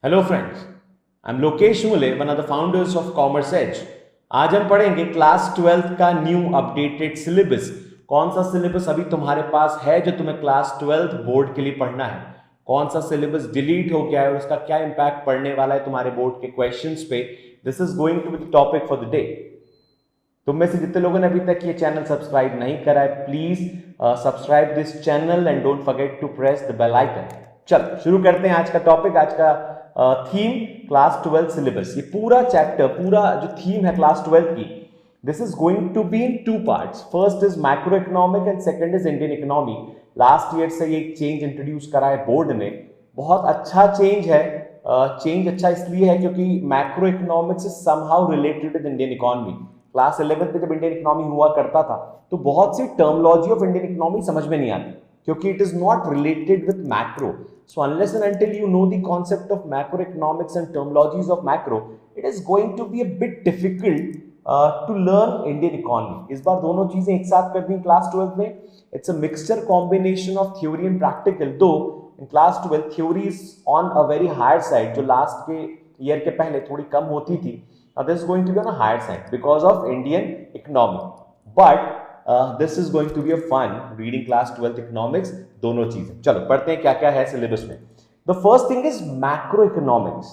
Hello friends, I am Lokesh Mule, one of the founders of Commerce Edge. आज हम पढ़ेंगे class 12th का new updated syllabus. कौन सा सिलेबस अभी तुम्हारे पास है जो तुम्हें क्लास 12th बोर्ड के लिए पढ़ना है, कौन सा सिलेबस डिलीट हो गया है और उसका क्या इंपैक्ट पड़ने वाला है तुम्हारे बोर्ड के क्वेश्चंस पे। This is going to be the topic for the day. तुम में से जितने लोगों ने अभी तक ये चैनल सब्सक्राइब नहीं करा है, please subscribe this channel and don't forget to press the bell icon. चल शुरू करते हैं आज का टॉपिक। आज का थीम क्लास 12 सिलेबस। ये पूरा चैप्टर, पूरा जो थीम है क्लास 12 की, this is going to be in two parts. First is macro economic and second is Indian economy. Last year से ये चेंज इंट्रोड्यूस करा है बोर्ड ने, बहुत अच्छा चेंज है। चेंज अच्छा इसलिए है क्योंकि macro economics is somehow related with Indian economy. Class 11 पे जब इंडियन इकोनॉमी हुआ करता था तो बहुत सी टर्मिनोलॉजी ऑफ इंडियन इकोनॉमी समझ में नहीं आती क्योंकि it is not related with macro. So unless and until you know the concept of macroeconomics and terminologies of macro, it is going to be a bit difficult to learn Indian economy. इस बार दोनों चीजें एक साथ कर दी class 12 में। It's a mixture combination of theory and practical. Though in class 12 theory is on a very higher side, जो last के year के पहले थोड़ी कम होती थी, this is going to be on a higher side because of Indian economy. But this is going to be a fun reading class 12th economics, दोनों चीजें। चलो पढ़ते हैं क्या क्या है सिलेबस में। The first thing is macro economics.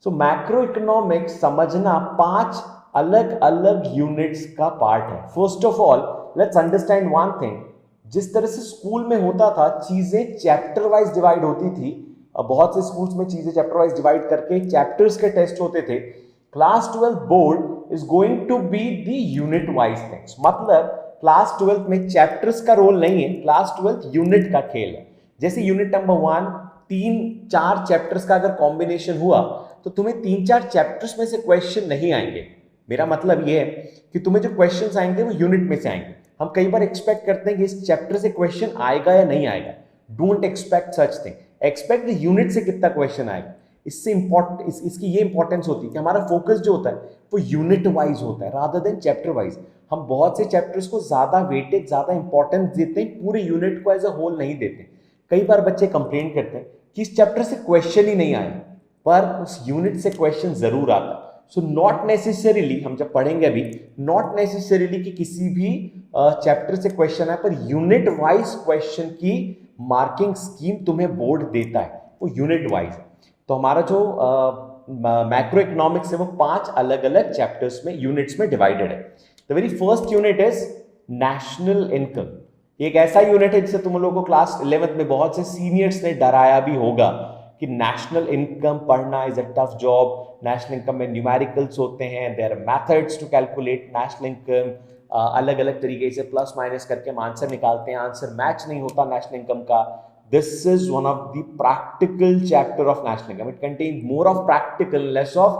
So macro economics समझना 5 अलग अलग यूनिट्स का पार्ट है। First of all let's understand one thing. जिस तरह से स्कूल में होता था, चीजें चैप्टर वाइज डिवाइड होती थी। बहुत से स्कूल्स में चीजें चैप्टर वाइज डिवाइड करके चैप्टर्स के टेस्ट होते थे। Class 12 board is going to be the unit wise things. मतलब क्लास 12 में चैप्टर्स का रोल नहीं है, क्लास 12 यूनिट का खेल है। जैसे यूनिट नंबर 1 3-4 चैप्टर्स का अगर कॉम्बिनेशन हुआ तो तुम्हें 3-4 चैप्टर्स में से क्वेश्चन नहीं आएंगे। मेरा मतलब यह है कि तुम्हें जो क्वेश्चंस आएंगे वो यूनिट में से आएंगे। हम कई बार एक्सपेक्ट करते हैं कि इस चैप्टर से क्वेश्चन आएगा या नहीं आएगा। Don't expect such thing, expect the unit से कितना क्वेश्चन आएगा। इससे इसकी ये इंपॉर्टेंस होती है कि हमारा फोकस जो होता है वो यूनिट वाइज होता है रादर देन चैप्टर वाइज। हम बहुत से चैप्टर्स को ज्यादा वेटेज, ज्यादा इंपॉर्टेंस देते हैं, पूरे यूनिट को एज अ होल नहीं देते। कई बार बच्चे कंप्लेन करते हैं कि इस चैप्टर से क्वेश्चन ही नहीं आए, पर उस यूनिट से क्वेश्चन जरूर आता है। सो नॉट नेसेसरीली, हम जब पढ़ेंगे अभी, नॉट नेसेसरीली कि किसी भी चैप्टर से क्वेश्चन आए, पर यूनिट वाइज क्वेश्चन की मार्किंग स्कीम तुम्हें बोर्ड देता है, वो यूनिट वाइज है। तो हमारा जो मैक्रो इकोनॉमिक्स है वो 5 अलग अलग चैप्टर्स में, यूनिट्स में डिवाइडेड है। The very first unit is national income. एक ऐसा यूनिट है जिसे तुम लोगों को क्लास 11th में बहुत से सीनियर्स ने डराया भी होगा कि नेशनल इनकम पढ़ना is a tough job. National income में न्यूमेरिकल्स होते हैं, there are methods to calculate national income. अलग अलग तरीके से प्लस माइनस करके हम आंसर निकालते हैं, आंसर मैच नहीं होता नेशनल इनकम का। This is one of the practical chapter of national income. It contains more of practical, less of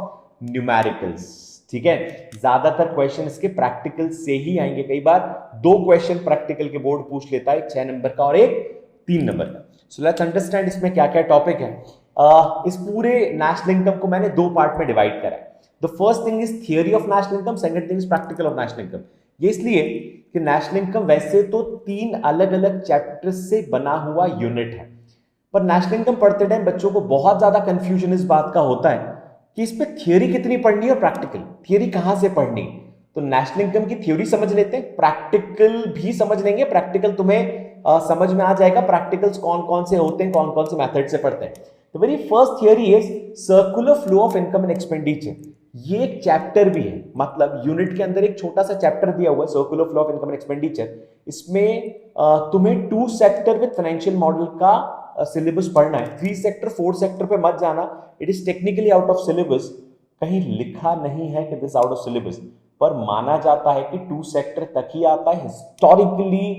numericals. ठीक है, ज्यादातर क्वेश्चन इसके प्रैक्टिकल से ही आएंगे। कई बार 2 क्वेश्चन प्रैक्टिकल के बोर्ड पूछ लेता है, एक 6 नंबर का और एक 3 नंबर का। सो लेट्स अंडरस्टैंड इसमें क्या क्या टॉपिक है। इस पूरे नेशनल इनकम को मैंने 2 पार्ट में डिवाइड करा है। The first thing is theory of national income, second thing is practical of national income. ये इसलिए कि नेशनल इनकम वैसे तो 3 अलग अलग चैप्टर से बना हुआ यूनिट है, पर नेशनल इनकम पढ़ते टाइम बच्चों को बहुत ज्यादा कंफ्यूजन इस बात का होता है कि इस पे थियरी कितनी पढ़नी है और प्रैक्टिकल थियरी कहां से पढ़नी। तो नेशनल इनकम की थ्योरी समझ लेते हैं, प्रैक्टिकल भी समझ लेंगे। प्रैक्टिकल तुम्हें समझ में आ जाएगा, प्रैक्टिकल्स कौन कौन से होते हैं, कौन कौन से मेथड से पढ़ते हैं। The very first theory is circular flow of income and expenditure. ये एक चैप्टर भी है, मतलब यूनिट के अंदर एक छोटा सा चैप्टर दिया हुआ है, circular flow of income and expenditure. इसमें तुम्हें 2 सेक्टर विद फाइनेंशियल मॉडल का सिलेबस पढ़ना है। 3 सेक्टर 4 सेक्टर पे मत जाना, it is technically out of syllabus. कहीं लिखा नहीं है कि दिस आउट ऑफ सिलेबस, पर माना जाता है कि 2 सेक्टर तक ही आता है। हिस्टोरिकली,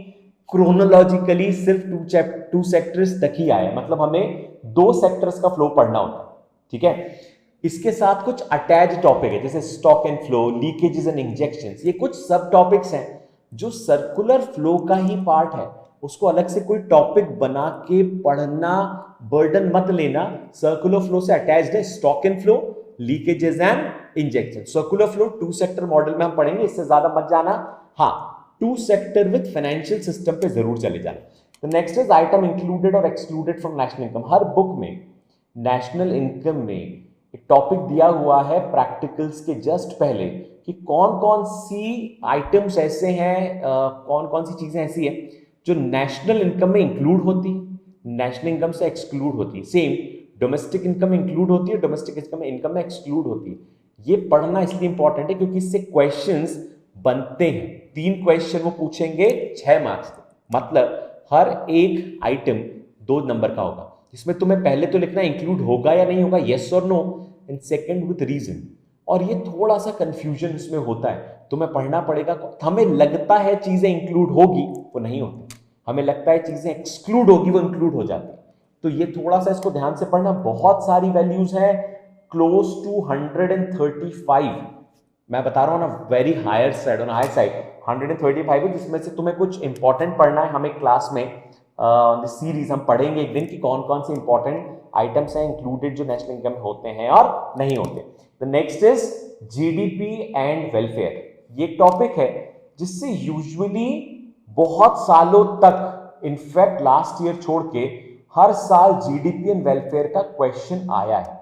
क्रोनोलॉजिकली सिर्फ 2 सेक्टर्स तक ही आया, मतलब हमें 2 सेक्टर्स का फ्लो पढ़ना होता है। ठीक है, इसके साथ कुछ अटैच टॉपिक है जैसे stock and flow, leakages and injections. ये कुछ सब टॉपिक्स हैं जो सर्कुलर फ्लो का ही पार्ट है। उसको अलग से कोई टॉपिक बना के पढ़ना, बर्डन मत लेना। सर्कुलर फ्लो से अटैच्ड है stock and flow, leakages and injection. Circular flow 2 sector model में हम पढ़ेंगे, इससे ज्यादा मत जाना। हाँ, 2 सेक्टर विद फाइनेंशियल सिस्टम पे जरूर चले जाना। तो नेक्स्ट इज आइटम इंक्लूडेड और excluded from national income. Her book में नेशनल इनकम में एक टॉपिक दिया हुआ है प्रैक्टिकल्स के जस्ट पहले कि कौन कौन सी आइटम्स ऐसे हैं, कौन कौन सी चीजें ऐसी हैं जो नेशनल इनकम में इंक्लूड होती है, नेशनल इनकम से एक्सक्लूड होती है। सेम डोमेस्टिक इनकम इंक्लूड होती है, डोमेस्टिक इनकम में एक्सक्लूड होती है। ये पढ़ना इसलिए इंपॉर्टेंट है क्योंकि इससे क्वेश्चंस बनते हैं। 3 क्वेश्चन वो पूछेंगे 6 मार्क्स के, मतलब हर एक आइटम 2 नंबर का होगा, जिसमें तुम्हें पहले तो लिखना इंक्लूड होगा या नहीं होगा, यस और no, and second with reason. और ये थोड़ा सा कंफ्यूजन इसमें होता है, तुम्हें पढ़ना पड़ेगा। हमें लगता है चीजें इंक्लूड होगी, वो नहीं होती। हमें लगता है चीजें एक्सक्लूड होगी, वो इंक्लूड हो जाती। तो ये थोड़ा सा इसको ध्यान से पढ़ना। बहुत सारी वैल्यूज है, क्लोज टू 135। मैं बता रहा हूं ना, very higher side, on higher side 135 है, जिसमें से तुम्हें कुछ इंपॉर्टेंट पढ़ना है। हमें क्लास में सीरीज हम पढ़ेंगे एक दिन कि कौन कौन से इंपॉर्टेंट आइटम्स हैं इंक्लूडेड जो नेशनल इनकम में होते हैं और नहीं होते। The next is GDP and welfare. ये टॉपिक है जिससे यूजुअली बहुत सालों तक, इनफैक्ट लास्ट ईयर छोड़ के हर साल जीडीपी एंड वेलफेयर का क्वेश्चन आया है।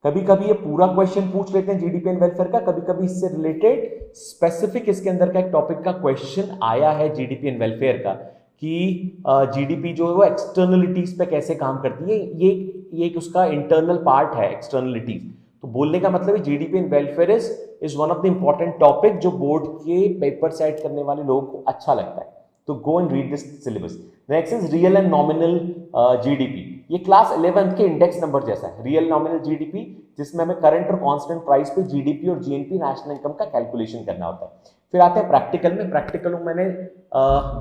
कभी कभी ये पूरा क्वेश्चन पूछ लेते हैं जीडीपी एंड वेलफेयर का, कभी कभी इससे रिलेटेड स्पेसिफिक इसके अंदर का एक टॉपिक का क्वेश्चन आया है जीडीपी एंड वेलफेयर का, कि जीडीपी जो है वो एक्सटर्नलिटीज पे कैसे काम करती है। ये एक उसका इंटरनल पार्ट है, एक्सटर्नलिटीज। तो बोलने का मतलब है GDP and welfare is one of the important topic जो बोर्ड के पेपर सेट करने वाले लोगों को अच्छा लगता है। तो go and read this syllabus. Next is real and nominal GDP. ये क्लास 11th के इंडेक्स नंबर जैसा है, रियल नॉमिनल जीडीपी, जिसमें हमें करंट और कांस्टेंट प्राइस पे जीडीपी और जीएनपी नेशनल इनकम का कैलकुलेशन करना होता है। फिर आते हैं प्रैक्टिकल में। प्रैक्टिकल में मैंने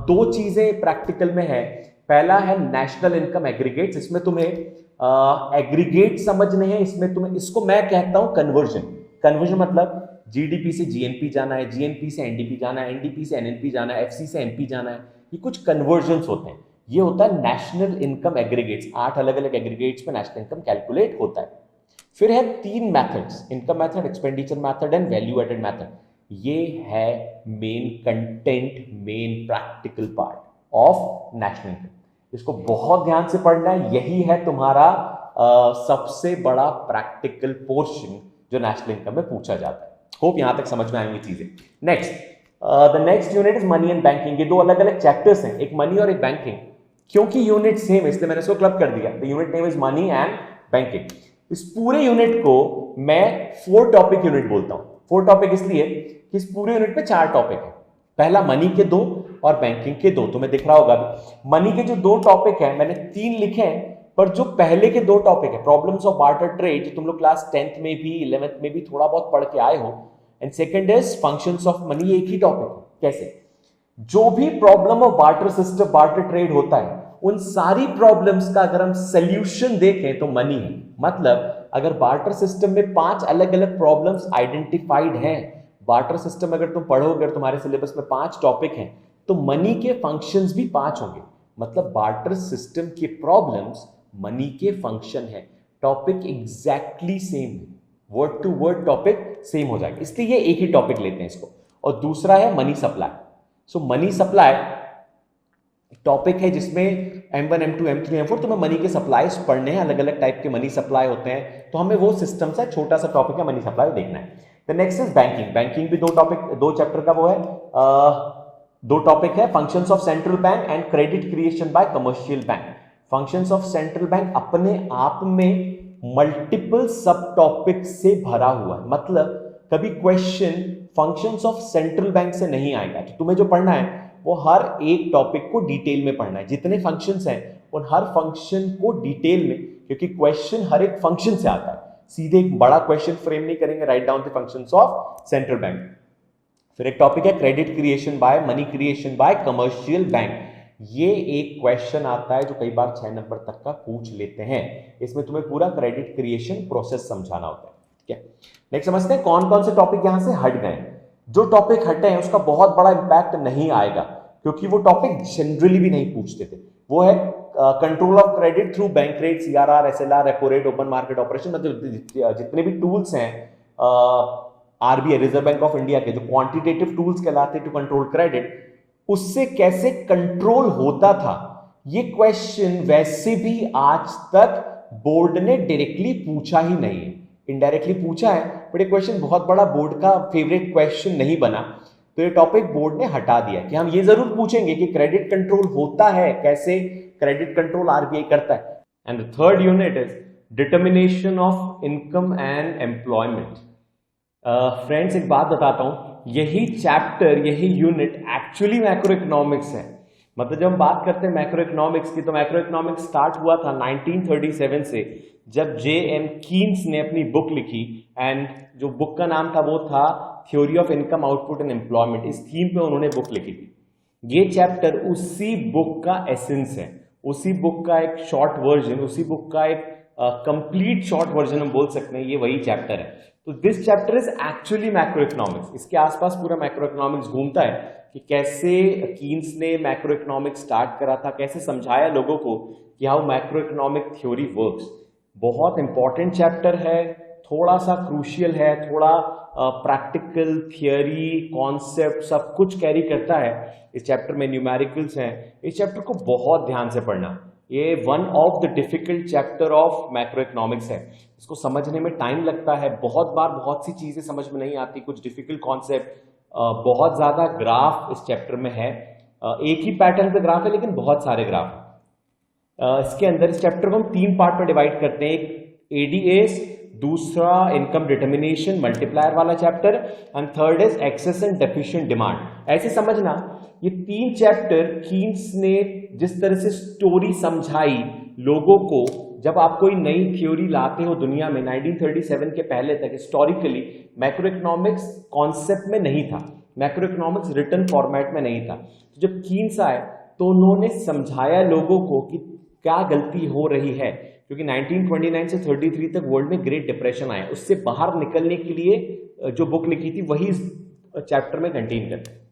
2 चीजें प्रैक्टिकल में है। पहला है नेशनल इनकम एग्रीगेट्स, इसमें तुम्हें एग्रीगेट समझने हैं। इसमें तुम्हें, इसको मैं कहता हूं कन्वर्जन। कन्वर्जन मतलब जीडीपी से जीएनपी जाना है, जीएनपी से एनडीपी जाना है, एनडीपी से एनएनपी जाना है, एफसी से एनपी जाना है। ये कुछ कन्वर्जन्स होते हैं। ये होता है नेशनल इनकम एग्रीगेट्स। 8 अलग अलग एग्रीगेट्स पे नेशनल इनकम कैलकुलेट होता है। फिर है 3 methods, income method, expenditure method and value added method. ये है main content, main practical part of national income. इसको बहुत ध्यान से पढ़ना है। यही है तुम्हारा सबसे बड़ा प्रैक्टिकल पोर्शन जो नेशनल इनकम में पूछा जाता है। होप यहां तक समझ में आएंगी चीजें। Next, the next unit is money and banking. ये 2 अलग अलग चैप्टर्स हैं, एक मनी और एक बैंकिंग। क्योंकि यूनिट सेम है इसलिए मैंने इसको क्लब कर दिया। The unit name is money and banking. इस पूरे यूनिट को मैं 4 टॉपिक यूनिट बोलता हूं। 4 टॉपिक इसलिए कि इस पूरे यूनिट पे 4 टॉपिक है। पहला मनी के 2 और बैंकिंग के 2, तुम्हें दिख रहा होगा अभी। मनी के जो 2 टॉपिक है, मैंने 3 लिखे हैं, पर जो पहले के 2 टॉपिक है, प्रॉब्लम्स ऑफ बार्टर ट्रेड, जो तुम लोग क्लास 10th में भी 11th में भी थोड़ा बहुत पढ़ के आए हो, and second is functions of money. एक ही टॉपिक है। कैसे? जो भी problem of barter system, barter trade होता है, उन सारी प्रॉब्लम्स का अगर हम सॉल्यूशन देखें तो मनी है। मतलब अगर बार्टर सिस्टम में 5 अलग अलग प्रॉब्लम्स आइडेंटिफाइड हैं, बार्टर सिस्टम अगर तुम पढ़ोगे, अगर तुम्हारे सिलेबस में 5 टॉपिक हैं, तो मनी के फंक्शंस भी 5 होंगे। मतलब बार्टर सिस्टम के प्रॉब्लम्स मनी के फंक्शन है। टॉपिक एग्जैक्टली सेम है, word to word topic same हो जाएगा, इसलिए ये एक ही टॉपिक लेते हैं इसको। और दूसरा है मनी सप्लाई। सो मनी सप्लाई टॉपिक है जिसमें M1, M2, M3, M4 तुम्हें मनी के सप्लाईज पढ़ने हैं। अलग अलग टाइप के मनी सप्लाई होते हैं, तो हमें वो सिस्टम से छोटा सा टॉपिक है मनी सप्लाई देखना है। The next is banking. Banking भी 2 टॉपिक, 2 चैप्टर का वो है, 2 टॉपिक है, functions of central bank and credit creation bye commercial bank. Functions of central bank अपने आप में मल्टीपल सब टॉपिक से भरा हुआ है। मतलब कभी question functions of central bank से नहीं आएगा, तो तुम्हें जो पढ़ना है वो हर एक टॉपिक को डिटेल में पढ़ना है। जितने फंक्शंस हैं उन हर फंक्शन को डिटेल में, क्योंकि क्वेश्चन हर एक फंक्शन से आता है। सीधे एक बड़ा क्वेश्चन फ्रेम नहीं करेंगे, write down the functions of central bank. फिर एक टॉपिक है credit creation bye, money creation bye commercial bank. ये एक क्वेश्चन आता है जो कई बार 6 नंबर तक का पूछ लेते हैं। इसमें तुम्हें पूरा क्रेडिट क्रिएशन प्रोसेस समझाना होता है। क्या नेक्स्ट समझते हैं कौन कौन से टॉपिक यहां से हट गए। जो टॉपिक हटे हैं उसका बहुत बड़ा इंपैक्ट नहीं आएगा, क्योंकि वो टॉपिक जनरली भी नहीं पूछते थे। वो है control of credit through bank rate, CRR, SLR, repo rate, open market operation. मतलब जितने भी टूल्स हैं RBI, reserve bank of India के, जो क्वांटिटेटिव टूल्स कहलाते हैं टू कंट्रोल क्रेडिट, उससे कैसे कंट्रोल होता था। ये क्वेश्चन वैसे भी आज तक बोर्ड ने डायरेक्टली पूछा ही नहीं है, इनडायरेक्टली पूछा है, बट ये क्वेश्चन बहुत बड़ा बोर्ड का फेवरेट क्वेश्चन नहीं बना, तो ये टॉपिक बोर्ड ने हटा दिया कि हम ये जरूर पूछेंगे कि क्रेडिट कंट्रोल होता है कैसे, क्रेडिट कंट्रोल आरबीआई करता है। And the third unit is determination of income and employment. Friends एक बात बताता हूं, यही चैप्टर, यही यूनिट एक्चुअली मैक्रो इकोनॉमिक्स है। मतलब जब हम बात करते हैं मैक्रो इकोनॉमिक्स की, तो मैक्रो इकोनॉमिक्स स्टार्ट हुआ था 1937 से, जब J.M. कीन्स ने अपनी बुक लिखी, एंड जो बुक का नाम था वो था theory of income output and employment. इस थीम पे उन्होंने बुक लिखी थी। ये चैप्टर उसी बुक का एसेंस है, उसी बुक का एक शॉर्ट वर्जन, उसी बुक का एक कंप्लीट शॉर्ट वर्जन हम बोल सकते हैं, ये वही चैप्टर है। तो this chapter is actually macro economics. इसके आसपास पूरा मैक्रो इकोनॉमिक्स घूमता है कि कैसे कीन्स ने मैक्रो इकोनॉमिक्स स्टार्ट करा था, कैसे समझाया लोगों को कि how macro economic theory works. बहुत इंपॉर्टेंट चैप्टर है, थोड़ा सा क्रूशियल है, थोड़ा प्रैक्टिकल थियरी कॉन्सेप्ट सब कुछ कैरी करता है। इस चैप्टर में न्यूमेरिकल्स हैं। इस चैप्टर को बहुत ध्यान से पढ़ना, ये one of the difficult chapter of macro economics है। इसको समझने में टाइम लगता है, बहुत बार बहुत सी चीजें समझ में नहीं आती, कुछ डिफिकल्ट कॉन्सेप्ट, बहुत ज्यादा ग्राफ इस चैप्टर में है। एक ही पैटर्न पे ग्राफ है लेकिन बहुत सारे ग्राफ है। इसके अंदर इस चैप्टर को हम 3 पार्ट में डिवाइड करते हैं, एक एडीएस, दूसरा इनकम डिटर्मिनेशन मल्टीप्लायर वाला chapter, and third is excess and deficient demand. ऐसे समझना, ये 3 चैप्टर कीन्स ने जिस तरह से स्टोरी समझाई लोगों को, जब आप कोई नई थ्योरी लाते हो दुनिया में, 1937 के पहले तक हिस्टोरिकली मैक्रो इकोनॉमिक्स कॉन्सेप्ट में नहीं था, मैक्रो इकोनॉमिक्स रिटन फॉर्मेट में नहीं था। तो जब कीन्स आए तो उन्होंने समझाया लोगों को कि क्या गलती हो रही है, क्योंकि 1929 से 33 तक वर्ल्ड में ग्रेट डिप्रेशन आया, उससे बाहर निकलने के लिए जो बुक लिखी थी वही इस चैप्टर में कंटेन करते हैं।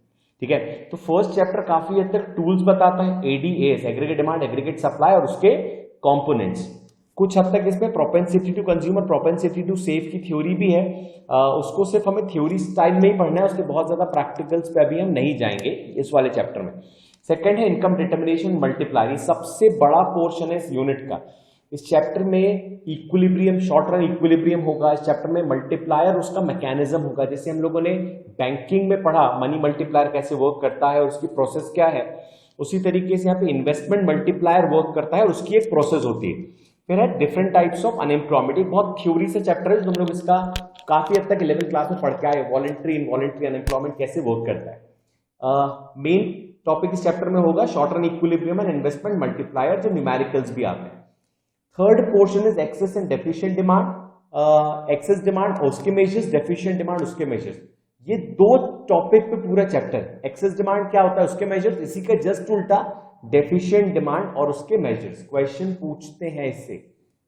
ठीक है, तो फर्स्ट चैप्टर काफी हद तक टूल्स बताता है, ADS aggregate demand, aggregate supply और उसके कंपोनेंट्स। कुछ हद तक इसमें propensity to consumer, propensity to save की थ्योरी भी है। उसको सिर्फ हमें थ्योरी स्टाइल में ही पढ़ना है, उसके बहुत ज्यादा प्रैक्टिकल्स पे अभी हम नहीं जाएंगे इस वाले चैप्टर में। सेकंड है इनकम डिटर्मिनेशन मल्टीप्लायर, ये सबसे बड़ा पोर्शन है इस यूनिट का। इस चैप्टर में इक्विलिब्रियम, शॉर्ट रन इक्विलिब्रियम होगा। इस चैप्टर में मल्टीप्लायर, उसका मैकेनिज्म होगा, जैसे हम लोगों ने बैंकिंग में पढ़ा मनी मल्टीप्लायर कैसे वर्क करता है और उसकी प्रोसेस क्या है, उसी तरीके से यहाँ पे इन्वेस्टमेंट मल्टीप्लायर वर्क करता है और उसकी एक प्रोसेस होती है। फिर है डिफरेंट टाइप्स ऑफ अनएम्प्लॉयमेंट, एक बहुत थ्योरी से चैप्टर है, हम लोग इसका काफी हद तक 11th क्लास में पढ़ के आए, वॉलंटरी इनवॉलंटरी अनएम्प्लॉयमेंट कैसे वर्क करता है। मेन टॉपिक इस चैप्टर में होगा short run equilibrium and investment multiplier, जो न्यूमेरिकल्स भी आते हैं। Third portion is excess and deficient demand, excess demand उसके मेजर्स, डेफिशिएंट डिमांड उसके मेजर्स। ये 2 टॉपिक पे पूरा चैप्टर। एक्सेस डिमांड क्या होता है, उसके मेजर्स, इसी का जस्ट उल्टा डेफिशिएंट डिमांड और उसके मेजर्स। क्वेश्चन पूछते हैं इससे।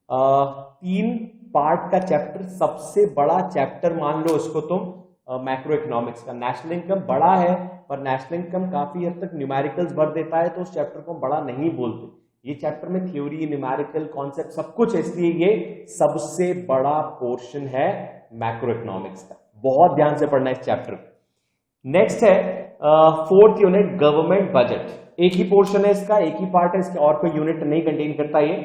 3 पार्ट का चैप्टर, सबसे बड़ा चैप्टर मान लो इसको तुम मैक्रो इकोनॉमिक्स का। नेशनल इनकम बड़ा है, पर नेशनल इनकम काफी हद तक न्यूमेरिकल्स भर देता है, तो उस चैप्टर को बड़ा नहीं बोलते। ये चैप्टर में थ्योरी, न्यूमेरिकल कॉन्सेप्ट सब कुछ है, इसलिए ये सबसे बड़ा पोर्शन है मैक्रो इकोनॉमिक्स का। बहुत ध्यान से पढ़ना इस चैप्टर को। नेक्स्ट है फोर्थ यूनिट गवर्नमेंट बजट। एक ही पोर्शन है इसका, एक ही पार्ट है इसका, और कोई यूनिट नहीं कंटेन करता ये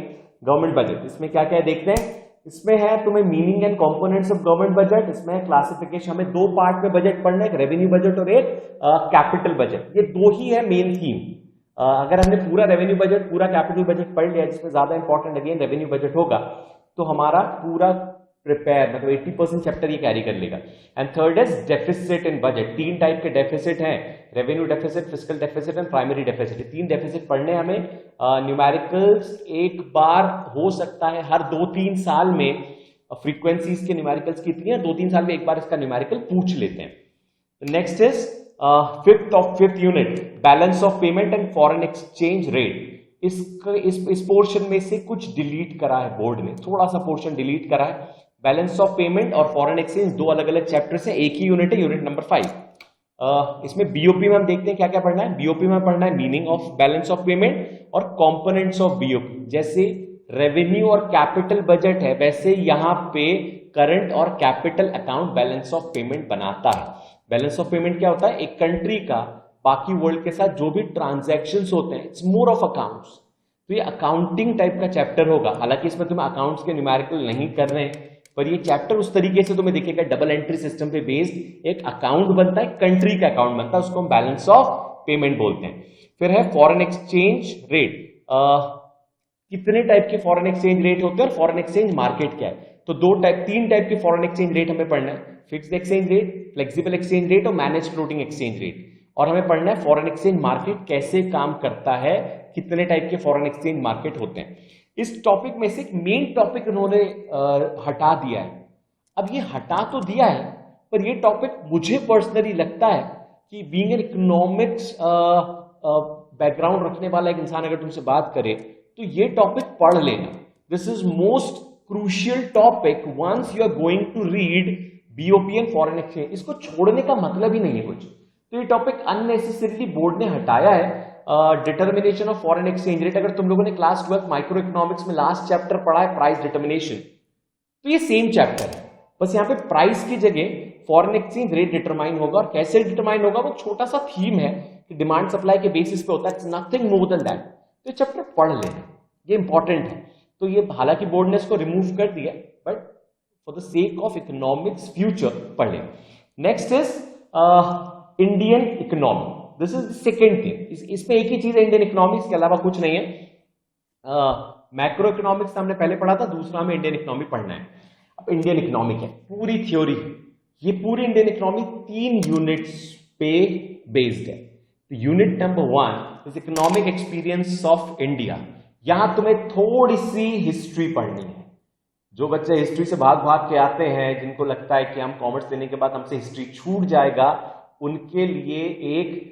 गवर्नमेंट बजट। इसमें क्या क्या है देखते हैं। इसमें है तुम्हें meaning and components of government budget, इसमें है क्लासिफिकेशन, हमें 2 पार्ट में बजट पढ़ना है, एक रेवेन्यू बजट और एक कैपिटल बजट। ये 2 ही है मेन थीम। अगर हमने पूरा रेवेन्यू बजट, पूरा कैपिटल बजट पढ़ लिया, जिसमें ज्यादा इंपॉर्टेंट अगेन रेवेन्यू बजट होगा, तो हमारा पूरा प्रिपेयर, मतलब 80% चैप्टर ये कैरी कर लेगा। And third is deficit in budget. 3 type के डेफिसिट हैं, revenue deficit, fiscal deficit and primary deficit. 3 deficit पढ़ने हमें। न्यूमेरिकल्स एक बार हो सकता है हर 2-3 साल में, फ्रीक्वेंसीज के न्यूमेरिकल्स कितनी है, 2-3 साल में एक बार इसका न्यूमेरिकल पूछ लेते हैं। Next is fifth unit balance of payment and foreign exchange rate. इस पोर्शन में से कुछ डिलीट करा है बोर्ड ने, थोड़ा सा पोर्शन डिलीट करा है। बैलेंस ऑफ पेमेंट और फॉरेन एक्सचेंज 2 अलग अलग चैप्टर से, एक ही यूनिट है, यूनिट नंबर 5। इसमें बीओपी में हम देखते हैं क्या क्या पढ़ना है। बीओपी में पढ़ना है meaning of balance of payment और कंपोनेंट्स ऑफ बीओपी। जैसे रेवेन्यू और कैपिटल बजट है, वैसे यहां पे करंट और capital account balance of payment बनाता है। बैलेंस ऑफ पेमेंट क्या होता है, एक कंट्री का बाकी वर्ल्ड के साथ जो भी ट्रांजैक्शंस होते हैं, इट्स मोर ऑफ अकाउंट्स। तो ये अकाउंटिंग टाइप का चैप्टर होगा। हालांकि इसमें तुम्हें अकाउंट्स के न्यूमेरिकल नहीं कर रहे हैं, पर ये चैप्टर उस तरीके से तुम्हें दिखेगा, डबल एंट्री सिस्टम पे बेस्ड एक अकाउंट बनता है, कंट्री का अकाउंट बनता है, उसको हम बैलेंस ऑफ पेमेंट बोलते हैं। फिर है फॉरेन एक्सचेंज रेट, कितने टाइप के फॉरेन एक्सचेंज रेट होते हैं और फॉरेन एक्सचेंज मार्केट क्या है। तो तीन टाइप के फॉरेन एक्सचेंज रेट हमें पढ़ना है, fixed exchange rate, flexible exchange rate और मैनेज फ्लोटिंग एक्सचेंज रेट। और हमें पढ़ना है फॉरेन एक्सचेंज मार्केट कैसे काम करता है, कितने टाइप के फॉरेन एक्सचेंज मार्केट होते हैं। इस टॉपिक में से एक मेन टॉपिक उन्होंने हटा दिया है। अब ये हटा तो दिया है, पर ये टॉपिक मुझे पर्सनली लगता है कि बीइंग एन इकोनॉमिक्स बैकग्राउंड रखने वाला एक इंसान अगर तुमसे बात करे तो ये टॉपिक पढ़ लेना। This is most crucial topic once you are going to read BOP and foreign exchange. इसको छोड़ने का मतलब ही नहीं है कुछ। तो ये टॉपिक अननेसेसरीली बोर्ड ने हटाया है। Determination of foreign exchange rate, अगर तुम लोगों ने क्लास 12 माइक्रो इकोनॉमिक्स में लास्ट चैप्टर पढ़ा है प्राइस डिटर्मिनेशन, तो ये सेम चैप्टर है, बस यहाँ पे प्राइस की जगह फॉरेन एक्सचेंज रेट डिटरमाइन होगा। और कैसे डिटरमाइन होगा वो छोटा सा थीम है कि डिमांड सप्लाई के बेसिस पे होता है, it's nothing more than that. तो ये चैप्टर पढ़ लेना, ये इंपॉर्टेंट है। तो ये हालांकि बोर्ड ने इसको रिमूव कर दिया, but for the sake of economics future पढ़ लें। Next is Indian economy, this is second thing. इसमें एक ही चीज है इंडियन इकोनॉमिक्स के अलावा कुछ नहीं है। मैक्रो इकोनॉमिक्स हमने पहले पढ़ा था, दूसरा में इंडियन इकोनॉमी पढ़ना है। अब इंडियन इकोनॉमिक है, पूरी थ्योरी, ये पूरी इंडियन इकोनॉमी 3 यूनिट्स पे बेस्ड है। Unit number 1 is economic experience of India. यहां तुम्हें थोड़ी सी हिस्ट्री पढ़नी है। जो बच्चे हिस्ट्री से भाग भाग के आते हैं, जिनको लगता है कि हम कॉमर्स लेने के बाद हमसे हिस्ट्री छूट जाएगा, उनके लिए एक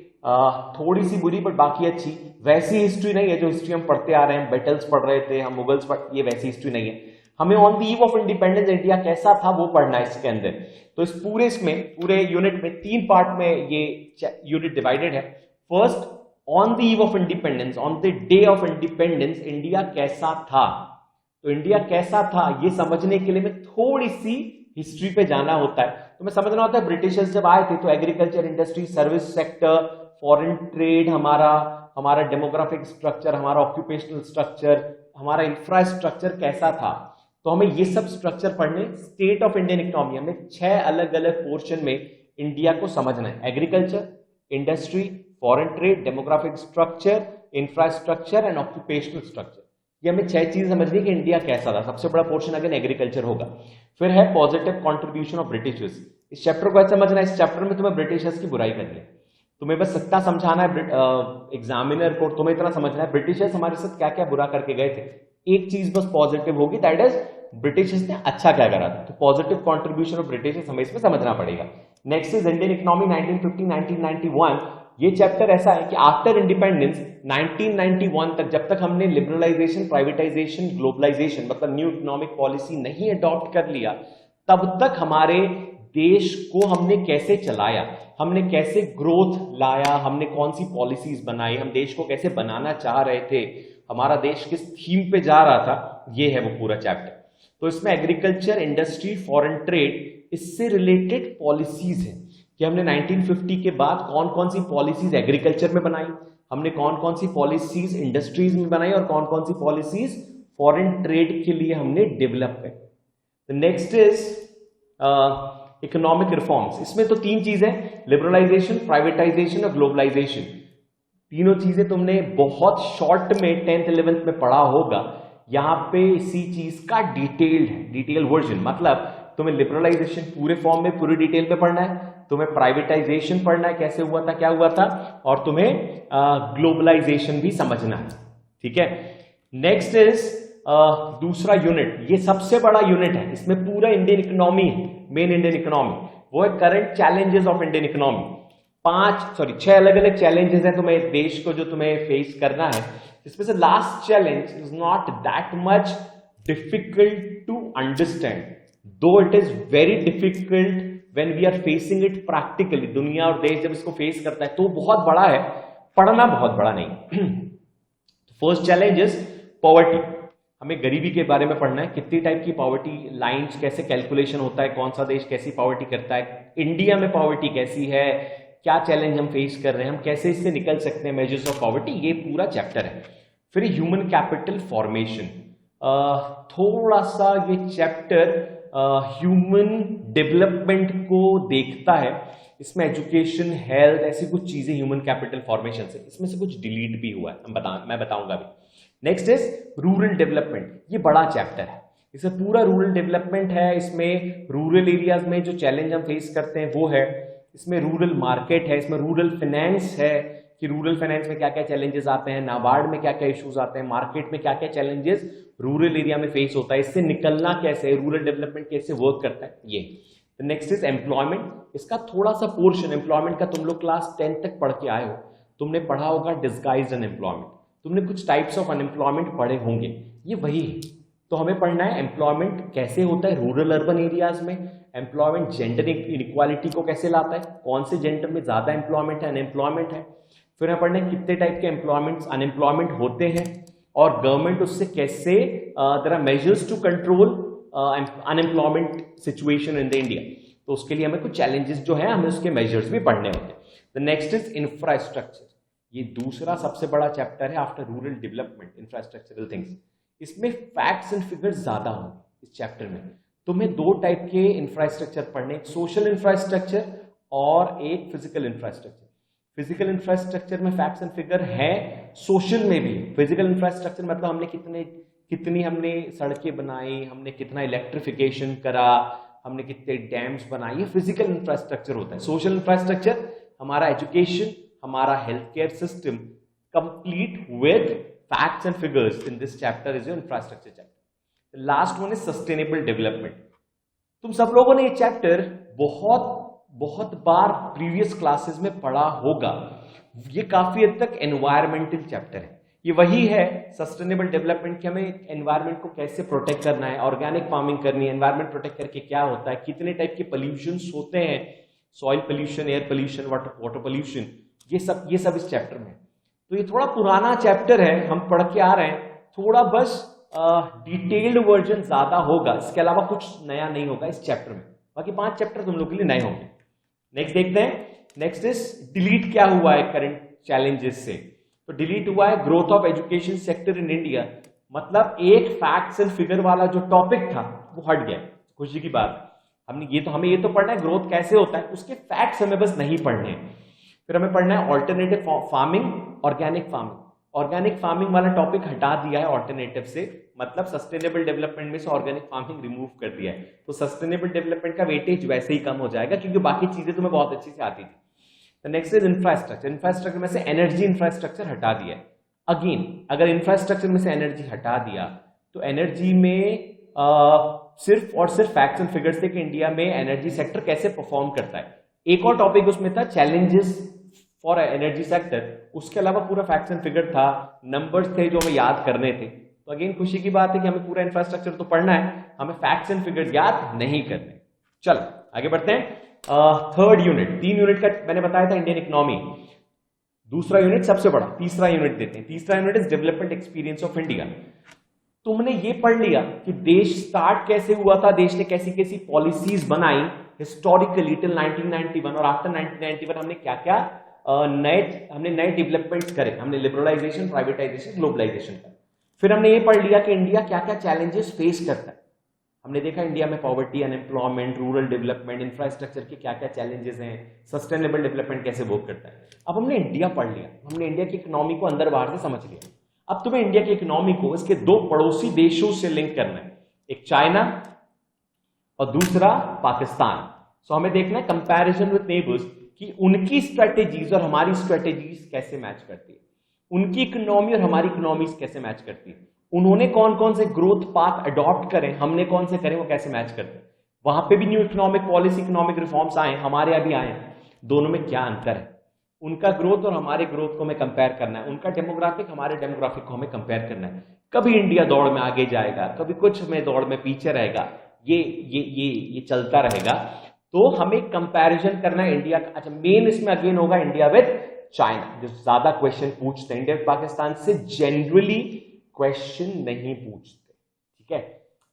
थोड़ी सी बुरी पर बाकी अच्छी वैसी हिस्ट्री नहीं है जो हिस्ट्री हम पढ़ते आ रहे हैं। बैटल्स पढ़ रहे थे हम, मुगल्स ये वैसी हिस्ट्री नहीं है। हमें on the eve of independence India कैसा था वो पढ़ना है इसके अंदर। तो इस पूरे यूनिट में 3 पार्ट में ये यूनिट डिवाइडेड है। First, on the eve of independence, on the day of independence India कैसा था। तो इंडिया कैसा था ये समझने के लिए में थोड़ी सी हिस्ट्री पे जाना होता है। तो मैं समझना होता है ब्रिटिशर्स जब आए थे तो agriculture, industry, service sector, foreign trade, हमारा डेमोग्राफिक स्ट्रक्चर, हमारा ऑक्यूपेशनल स्ट्रक्चर, हमारा इंफ्रास्ट्रक्चर कैसा था, तो हमें ये सब स्ट्रक्चर पढ़ने। स्टेट ऑफ इंडियन इकोनॉमी, हमें 6 अलग अलग पोर्शन में इंडिया को समझना है। Agriculture, industry, foreign trade, demographic structure, infrastructure and occupational structure. ये हमें 6 चीज समझनी कि इंडिया कैसा था। सबसे बड़ा पोर्शन अगेन एग्रीकल्चर होगा। फिर है पॉजिटिव कंट्रीब्यूशन ऑफ ब्रिटिशर्स। इस चैप्टर को ऐसे समझना है, इस चैप्टर में तुम्हें ब्रिटिशर्स की बुराई करनी है। तुम्हें बस सत्ता समझाना है एग्जामिनर को, तुम्हें इतना समझना है ब्रिटिशर्स हमारे साथ क्या क्या बुरा करके गए थे। एक चीज बस पॉजिटिव होगी, दैट इज ब्रिटिशर्स ने अच्छा क्या करा था। तो पॉजिटिव कंट्रीब्यूशन ऑफ ब्रिटिशर्स हमें इसमें समझना पड़ेगा। Next is Indian economy 1950-1991। ये चैप्टर ऐसा है कि आफ्टर इंडिपेंडेंस 1991 तक, जब तक हमने लिबरलाइजेशन, प्राइवेटाइजेशन, ग्लोबलाइजेशन मतलब न्यू इकोनॉमिक पॉलिसी नहीं अडॉप्ट कर लिया, तब तक हमारे देश को हमने कैसे चलाया, हमने कैसे ग्रोथ लाया, हमने कौन सी पॉलिसीज बनाई, हम देश को कैसे बनाना चाह रहे थे, हमारा देश किस थीम पे जा रहा था, ये है वो पूरा चैप्टर। तो इसमें एग्रीकल्चर, इंडस्ट्री, फॉरेन ट्रेड, इससे रिलेटेड पॉलिसीज है कि हमने 1950 के बाद कौन कौन सी पॉलिसीज एग्रीकल्चर में बनाई, हमने कौन कौन सी पॉलिसीज इंडस्ट्रीज में बनाई और कौन कौन सी पॉलिसीज फॉरेन ट्रेड के लिए हमने डेवलप की। Next is economic reforms. इसमें तो 3 चीजें, लिबरलाइजेशन, प्राइवेटाइजेशन और ग्लोबलाइजेशन। तीनों चीजें तुमने बहुत शॉर्ट में 10th 11th में पढ़ा होगा। यहां पे इसी चीज का डिटेल वर्जन, मतलब तुम्हें लिबरलाइजेशन पूरे फॉर्म में पूरी डिटेल में पढ़ना है, तुम्हें प्राइवेटाइजेशन पढ़ना है कैसे हुआ था, क्या हुआ था, और तुम्हें ग्लोबलाइजेशन भी समझना है। ठीक है। नेक्स्ट इज दूसरा यूनिट, ये सबसे बड़ा यूनिट है, इसमें पूरा इंडियन इकोनॉमी है, मेन इंडियन इकोनॉमी, वो है current challenges of Indian economy. 6 अलग अलग चैलेंजेस हैं तुम्हें देश को, जो तुम्हें फेस करना है। इसमें से last challenge is not that much difficult to understand, though it is very difficult when we are facing it practically. दुनिया और देश जब इसको फेस करता है तो बहुत बड़ा है, पढ़ना बहुत बड़ा नहीं। First challenge is poverty. हमें गरीबी के बारे में पढ़ना है, कितनी टाइप की पॉवर्टी लाइंस, कैसे कैलकुलेशन होता है, कौन सा देश कैसी पॉवर्टी करता है, इंडिया में पॉवर्टी कैसी है, क्या चैलेंज हम फेस कर रहे हैं, हम कैसे इससे निकल सकते हैं, मेजर्स ऑफ पॉवर्टी, ये पूरा चैप्टर है। फिर ह्यूमन कैपिटल फॉर्मेशन, थोड़ा सा ये चैप्टर ह्यूमन डेवलपमेंट को देखता है। इसमें एजुकेशन, हेल्थ, ऐसी कुछ चीजें ह्यूमन कैपिटल फॉर्मेशन से, इसमें से कुछ डिलीट भी हुआ है, मैं बताऊंगा अभी। नेक्स्ट इज रूरल डेवलपमेंट, ये बड़ा चैप्टर है, इसमें पूरा रूरल डेवलपमेंट है। इसमें रूरल एरियाज में जो चैलेंज हम फेस करते हैं वो है, इसमें रूरल मार्केट है, इसमें रूरल फाइनेंस है कि रूरल फाइनेंस में क्या क्या चैलेंजेस आते हैं, नाबार्ड में क्या क्या इश्यूज आते हैं, मार्केट में क्या क्या चैलेंजेस रूरल एरिया में फेस होता है, इससे निकलना कैसे, रूरल डेवलपमेंट कैसे वर्क करता है ये। नेक्स्ट इज एम्प्लॉयमेंट, इसका थोड़ा सा पोर्शन एम्प्लॉयमेंट का तुम लोग क्लास 10 तक पढ़ के आए हो, तुमने पढ़ा होगा डिस्गाइज्ड अनएम्प्लॉयमेंट, तुमने कुछ टाइप्स ऑफ अनएम्प्लॉयमेंट पढ़े होंगे, ये वही है। तो हमें पढ़ना है एम्प्लॉयमेंट कैसे होता है रूरल अर्बन एरियाज में, एम्प्लॉयमेंट जेंडर इनइक्वालिटी को कैसे लाता है, कौन से जेंडर में ज्यादा एम्प्लॉयमेंट है, अनएम्प्लॉयमेंट है। फिर हमें पढ़ना है कितने टाइप के एम्प्लॉयमेंट अनएम्प्लॉयमेंट होते हैं और गवर्नमेंट उससे कैसे there are measures to control unemployment situation in the India. तो उसके लिए हमें कुछ चैलेंजेस जो है हमें उसके मेजर्स भी पढ़ने होते हैं। द नेक्स्ट इज इंफ्रास्ट्रक्चर, ये दूसरा सबसे बड़ा चैप्टर है after rural development, infrastructural things. इसमें फैक्ट्स एंड फिगर्स ज्यादा होंगे इस चैप्टर में। तुम्हें दो टाइप के इंफ्रास्ट्रक्चर पढ़ने, एक सोशल इंफ्रास्ट्रक्चर और एक फिजिकल इंफ्रास्ट्रक्चर। फिजिकल इंफ्रास्ट्रक्चर में फैक्ट्स एंड फिगर है, सोशल में भी। फिजिकल इंफ्रास्ट्रक्चर मतलब हमने कितनी हमने सड़कें बनाई, हमने कितना इलेक्ट्रिफिकेशन करा, हमने कितने डैम्स बनाए, ये फिजिकल इंफ्रास्ट्रक्चर होता है। सोशल इंफ्रास्ट्रक्चर हमारा एजुकेशन, हमारा health care system complete with facts and figures in this chapter is your infrastructure chapter. Last one is sustainable development. तुम सब लोगों ने ये चैप्टर बहुत बार प्रीवियस क्लासेस में पढ़ा होगा। ये काफी हद तक एनवायरमेंटल चैप्टर है। ये वही है सस्टेनेबल डेवलपमेंट कि हमें एनवायरमेंट को कैसे प्रोटेक्ट करना है, ऑर्गेनिक फार्मिंग करनी है, एनवायरमेंट प्रोटेक्ट करके क्या होता है, कितने टाइप के पोल्यूशंस होते हैं, soil pollution, air pollution, water pollution, ये सब इस चैप्टर में। तो ये थोड़ा पुराना चैप्टर है, हम पढ़ के आ रहे हैं, थोड़ा बस डिटेल्ड वर्जन ज्यादा होगा, इसके अलावा कुछ नया नहीं होगा इस चैप्टर में। बाकी 5 चैप्टर तुम लोग के लिए नए होंगे। नेक्स्ट देखते हैं। नेक्स्ट इज डिलीट क्या हुआ है करंट चैलेंजेस से। तो डिलीट हुआ है growth of education sector in India, मतलब एक फैक्ट्स एंड फिगर वाला जो टॉपिक था वो हट गया। खुशी की बात, हमें ये तो पढ़ना है ग्रोथ कैसे होता है, उसके फैक्ट्स हमें बस नहीं पढ़ने हैं। फिर हमें पढ़ना है alternative farming, organic farming. Organic farming वाला टॉपिक हटा दिया है ऑल्टरनेटिव से, मतलब सस्टेनेबल डेवलपमेंट में से ऑर्गेनिक फार्मिंग रिमूव कर दिया है। तो सस्टेनेबल डेवलपमेंट का वेटेज वैसे ही कम हो जाएगा क्योंकि बाकी चीजें तुम्हें बहुत अच्छी से आती थी। Next is infrastructure. इंफ्रास्ट्रक्चर में से एनर्जी इंफ्रास्ट्रक्चर हटा दिया है। अगेन अगर इंफ्रास्ट्रक्चर में से एनर्जी हटा दिया तो एनर्जी में सिर्फ और सिर्फ फैक्ट्स एंड फिगर्स थे कि इंडिया में एनर्जी सेक्टर कैसे परफॉर्म करता है। एक और टॉपिक उसमें था चैलेंजेस फॉर एनर्जी सेक्टर, उसके अलावा पूरा फैक्ट्स एंड फिगर था, नंबर्स थे जो हमें याद करने थे। तो अगेन खुशी की बात है कि हमें पूरा इंफ्रास्ट्रक्चर तो पढ़ना है, हमें फैक्ट्स एंड फिगर्स याद नहीं करने। चलो आगे बढ़ते हैं। थर्ड यूनिट, 3 यूनिट का मैंने बताया था इंडियन इकोनॉमी, दूसरा यूनिट सबसे बड़ा, तीसरा यूनिट देते हैं। तीसरा unit is development experience of India. तुमने ये पढ़ लिया कि देश स्टार्ट कैसे हुआ था, देश ने कैसी कैसी पॉलिसीज बनाई हिस्टोरिकली टिल 1991, और आफ्टर 1991 हमने क्या क्या नए डेवलपमेंट्स करे, हमने लिबरलाइजेशन, प्राइवेटाइजेशन, ग्लोबलाइजेशन का। फिर हमने ये पढ़ लिया कि इंडिया क्या क्या चैलेंजेस फेस करता है। हमने देखा इंडिया में poverty, unemployment, rural development, infrastructure के क्या क्या चैलेंजेस हैं, सस्टेनेबल डेवलपमेंट कैसे वर्क करता है। अब हमने इंडिया पढ़ लिया, हमने इंडिया की इकोनॉमी को अंदर बाहर से समझ लिया। अब तुम्हें इंडिया की इकोनॉमी को इसके 2 पड़ोसी देशों से लिंक करना है, एक चाइना और दूसरा पाकिस्तान। सो हमें देखना है कंपैरिजन विद नेबर्स कि उनकी स्ट्रेटेजीज और हमारी स्ट्रेटेजीज कैसे मैच करती है, उनकी इकोनॉमी और हमारी इकोनॉमीज कैसे मैच करती है, उन्होंने कौन कौन से ग्रोथ पाथ अडॉप्ट करें, हमने कौन से करें, वो कैसे मैच करते हैं। वहां पे भी new economic policy, economic reforms आए, हमारे अभी आए, दोनों में क्या अंतर है, उनका ग्रोथ और हमारे ग्रोथ को हमें कंपेयर करना है, उनका डेमोग्राफिक हमारे डेमोग्राफिक को हमें कंपेयर करना है। कभी इंडिया दौड़ में आगे जाएगा, कभी कुछ में दौड़ में पीछे रहेगा, ये चलता रहेगा। तो हमें कंपैरिजन करना है इंडिया का। अच्छा, मेन इसमें अगेन होगा इंडिया विद चाइना, जो ज्यादा क्वेश्चन पूछते हैं। इंडिया पाकिस्तान से जनरली क्वेश्चन नहीं पूछते, ठीक है।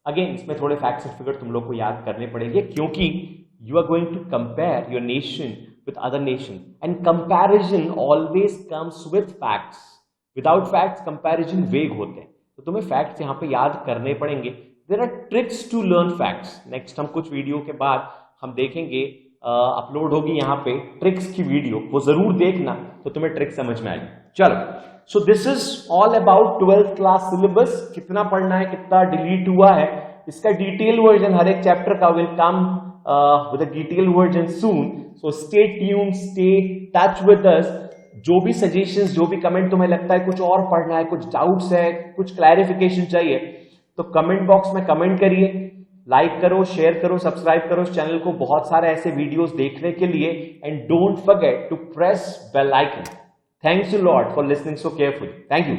अगेन इसमें थोड़े फैक्ट्स एंड फिगर तुम लोग को याद करने पड़ेंगे क्योंकि you are going to compare your nation with other nations and comparison always comes with facts, without facts comparison vague होते हैं, तो तुम्हें फैक्ट्स यहाँ पे याद करने पड़ेंगे। There are tricks to learn facts. Next हम कुछ वीडियो के बाद हम देखेंगे, अपलोड होगी यहाँ पे ट्रिक्स की वीडियो, वो जरूर देखना तो तुम्हें ट्रिक समझ में आएगी। चलो, so this is all about 12th class syllabus. कितना पढ़ना है, कितना डिलीट हुआ है, इसका डिटेल वर्जन हर एक चैप्टर का will come with a detail version soon. So stay tuned, stay touch with us. जो भी सजेशंस, जो भी कमेंट तुम्हें लगता है कुछ और पढ़ना है, कुछ डाउट्स है, कुछ क्लैरिफिकेशन चाहिए, तो कमेंट बॉक्स में कमेंट करिए, लाइक करो, शेयर करो, सब्सक्राइब करो इस चैनल को बहुत सारे ऐसे वीडियोस देखने के लिए, and don't forget to press bell icon. Thanks a lot for listening so carefully. Thank you.